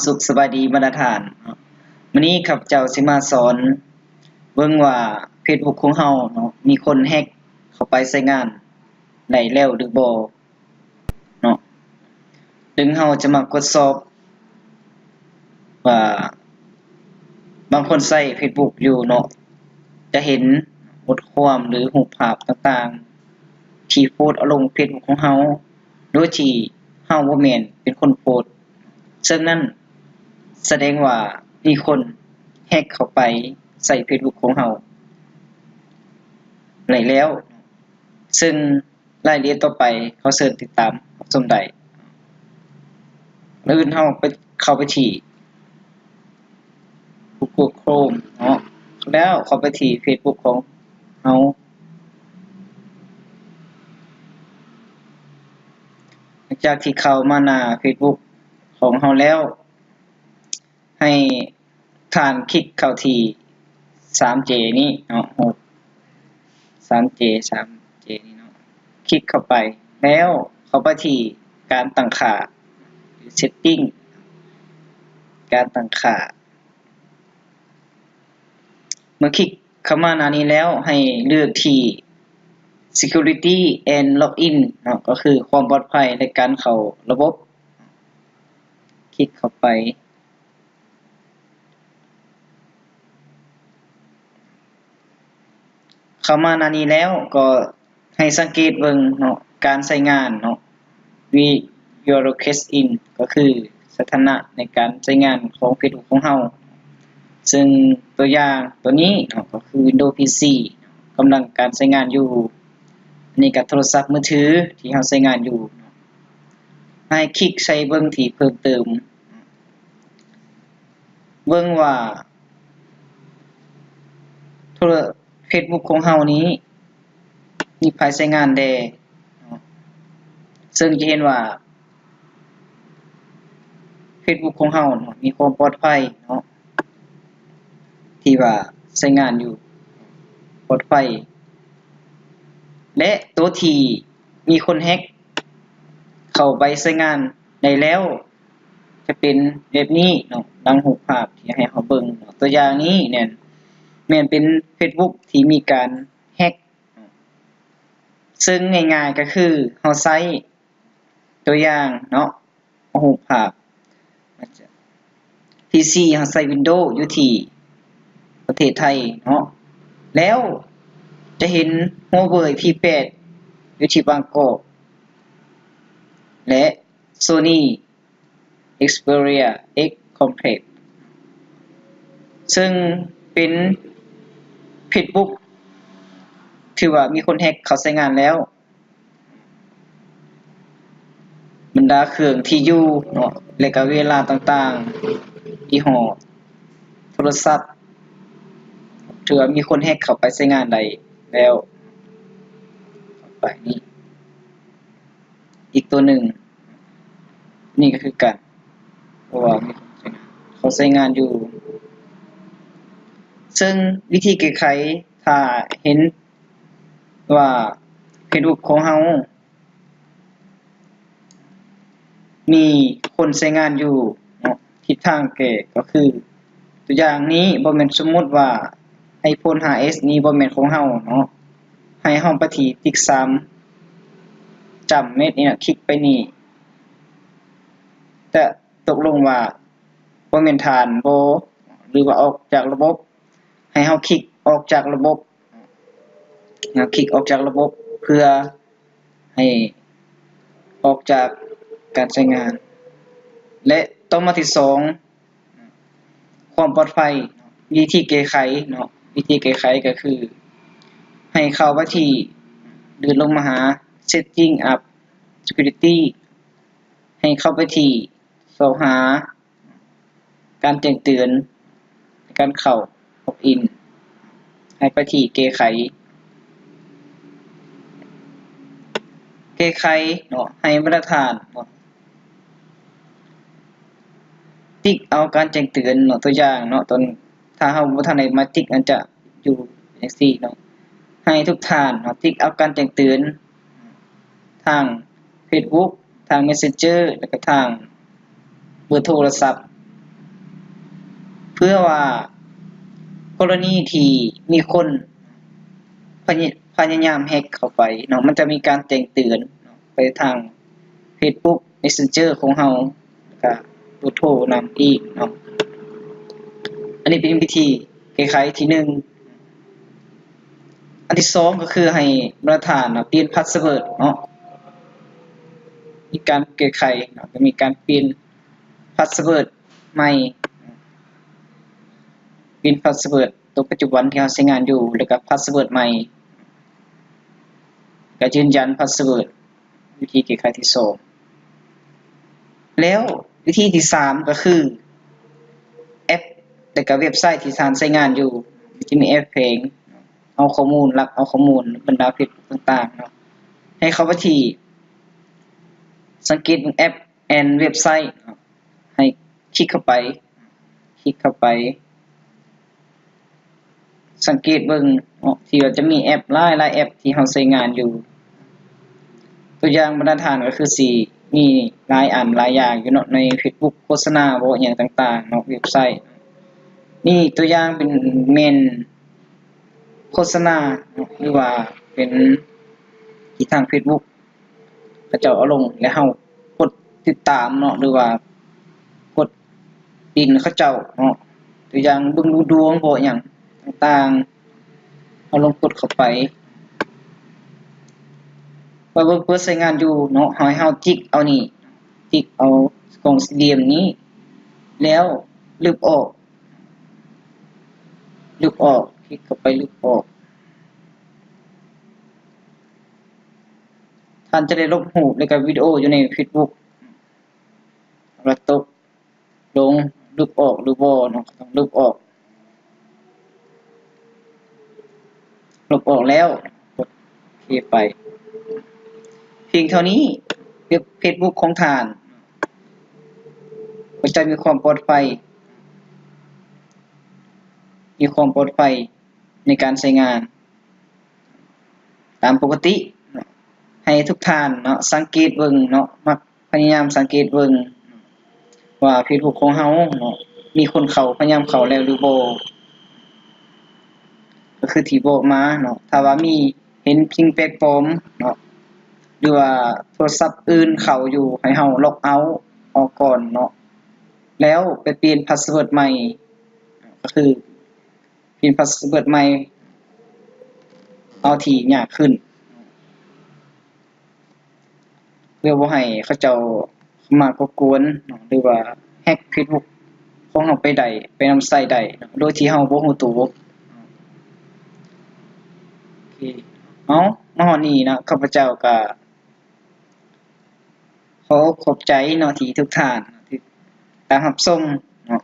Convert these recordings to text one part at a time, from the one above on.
สุขสบายดีมาตรฐานมื้อนี้ข้าพเจ้าสิมาสอนเบิ่งว่า Facebook ของเราเนาะมีคนแฮ็กเข้าไปใช้งานได้แล้วหรือบ่เนาะถึงเราจะมากดสอบว่าบางคนใช้ Facebook อยู่เนาะจะเห็นบทความหรือรูปภาพต่างๆที่โพสต์เอาลง Facebook ของเราโดยที่เราบ่แม่นเป็นคนโพสต์ซึ่งนั้นแสดงว่ามีคนแฮ็กเข้าไปใส่ Facebook ของเราได้แล้ว ซึ่งรายละเอียดต่อไปเขาเชิญติดตามรับชมได้แล้วอื่นเราเข้าไปที่ Google Chrome เนาะแล้วเข้าไปที่ Facebook ของเราหลังจากที่เข้ามาหน้า Facebook ของเราแล้ว ให้ท่านคลิกเข้าที่ 3J นี้เนาะ3J นี่เนาะคลิกเข้าไปแล้วเข้าไปที่การตั้งค่าหรือ setting การตั้งค่าเมื่อคลิกเข้ามาหน้านี้แล้วให้เลือกที่ security and login เนาะก็คือความปลอดภัยในการเข้าระบบคลิกเข้าไปเข้ามาหน้านี้แล้วก็ให้สังเกตเบิ่งเนาะการใช้งานเนาะ your request in ก็คือสถานะในการใช้งานของ Facebook ของเราซึ่งตัวอย่างตัวนี้เนาะก็คือ Windows PC กำลังการใช้งานอยู่อันนี้ก็โทรศัพท์มือถือที่เราใช้งานอยู่ให้คลิกใส่เบิ่งที่เพิ่มเติมเบิ่งว่าFacebook ของเรานี้มีไผใช้งานแด่ซึ่งจะเห็นว่า Facebook ของเราเนาะมีความปลอดภัยเนาะที่ว่าใช้งานอยู่ปลอดภัยและตัวที่มีคนแฮ็กเข้าไปใช้งานได้แล้วจะเป็นแบบนี้เนาะดังรูปภาพที่ให้เราเบิ่งตัวอย่างนี้เนี่ยแม่นเป็น Facebook ที่มีการแฮ็กซึ่งง่ายๆก็คือเราใช้ตัวอย่างเนาะรูปภาพ PC เราใช้ Windows อยู่ที่ประเทศไทยเนาะแล้วจะเห็น Huawei P8 อยู่ที่บางกอกและ Sony Xperia X Compact ซึ่งเป็น Facebook ที่ว่ามีคนแฮ็กเข้าใช้งานแล้วบรรดาเครื่องที่อยู่เนาะและก็เวลาต่างๆยี่ห้อโทรศัพท์ถือว่ามีคนแฮ็กเข้าไปใช้งานได้แล้วไปนี่อีกตัวหนึ่งนี่ก็คือกันเพราะว่ามีคนเขาใช้งานอยู่ซึ่งวิธีแก้ไขถ้าเห็นว่า Facebook ของเรามีคนใช้งานอยู่เนาะทิศทางแก้ก็คือตัวอย่างนี้บ่แม่นสมมุติว่า iPhone 5s นี้บ่แม่นของเราเนาะให้เราไปที่ติ๊ก3จำเม็ดนี่น่ะคลิกไปนี่จะตกลงว่าบ่แม่นฐานบ่หรือว่าออกจากระบบให้เราคลิกออกจากระบบคลิกออกจากระบบเพื่อให้ออกจากการใช้งานและต่อมาที่2ความปลอดภัยวิธีแก้ไขเนาะวิธีแก้ไขก็คือให้เข้าไปที่เดินลงมาหา setting up security ให้เข้าไปที่สอบหาการแจ้งเตือนการเข้า login ให้ไปที่แก้ไขเนาะให้มาตรฐานเนาะติ๊กเอาการแจ้งเตือนเนาะตัวอย่างเนาะตอนถ้าเฮาบ่ทันได้มาติ๊กอันจะอยู่จังซี่เนาะให้ทุกท่านเนาะติ๊กเอาการแจ้งเตือนทาง Facebook ทาง Messenger แล้วก็ทางเบอร์โทรศัพท์ พื่อว่ากรณีที่มีคนพยายามแฮ็กเข้าไปเนาะมันจะมีการแจ้งเตือนไปทาง Facebook Messenger ของเราก็เบอร์โทรนำอีกเนาะอันนี้เป็นวิธีแก้ไขที่1อันที่2ก็คือให้มาตรฐานเปลี่ยนพาสเวิร์ดเนาะมีการแก้ไขเนาะจะมีการเปลี่ยนพาสเวิร์ดใหม่เปลี่ยนพาสเวิร์ดตัวปัจจุบันที่เราใช้งานอยู่แล้วก็พาสเวิร์ดใหม่ก็ยืนยันพาสเวิร์ดวิธีแก้ไขที่2แล้ววิธีที่3ก็คือแอปแล้วก็เว็บไซต์ที่ท่านใช้งานอยู่ที่มีแอปเพลงเอาข้อมูลลักเอาข้อมูลบรรดาเพจต่างๆเนาะให้เข้าไปที่สังเกตแอปเว็บไซต์ให้คลิกเข้าไปสังเกตเบิ่งที่ว่าจะมีแอปหลายแอปที่เราใช้งานอยู่ตัวอย่างมาตรฐานก็คือสิมีหลายอันหลายอย่างอยู่เนาะใน Facebook โฆษณาบ่หยังต่างๆเนาะเว็บไซต์นี่ตัวอย่างเป็นเมนโฆษณาหรือว่าเป็นที่ทาง Facebook เขาเจ้าเอาลงแล้วเฮากดติดตามเนาะหรือว่ากดดินเขาเจ้าเนาะตัวอย่างเบิ่งดูดวงบ่หยังต่างๆเอาลงกดเข้าไปเปิดใช้งานอยู่เนาะให้เฮาจิกเอานี่จิกเอากล่องสี่เหลี่ยมนี้แล้วลึกออกคลิกเข้าไปลึกออกท่านจะได้ลบรูปแล้วก็วิดีโออยู่ใน Facebook แล้วตกลงลึกออกหรือบ่เนาะต้องลึกออกลบออกแล้วกดโอเคไปเพียงเท่านี้เว็บ Facebook ของท่านก็จะมีความปลอดภัยในการใช้งานตามปกติให้ทุกท่านเนาะสังเกตเบิ่งเนาะมักพยายามสังเกตเบิ่งว่า Facebook ของเฮาเนาะมีคนพยายามเข้าแล้วหรือบ่ก็คือที่บอกมาเนาะถ้าว่ามีเห็นสิ่งแปลกปลอมเนาะหรือว่าโทรศัพท์อื่นเข้าอยู่ให้เฮาล็อกเอาต์ออกก่อนเนาะแล้วไปเปลี่ยนพาสเวิร์ดใหม่ก็คือเปลี่ยนพาสเวิร์ดใหม่เอาที่ยากขึ้นเพื่อบ่ให้เขาเจ้ามากบกวนหรือว่าแฮ็ก Facebook ของเราไปนำใช้ได้โดยที่เราบ่รู้ตัวโอเคมาฮอดนี้นะข้าพเจ้าก็ขอขอบใจเนาะที่ทุกท่านที่ตามรับชมเนาะ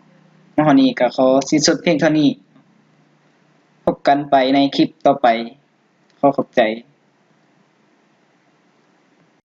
มาฮอดนี้ก็ขอสิ้นสุดเพียงเท่านี้พบกันไปในคลิปต่อไปขอขอบใจ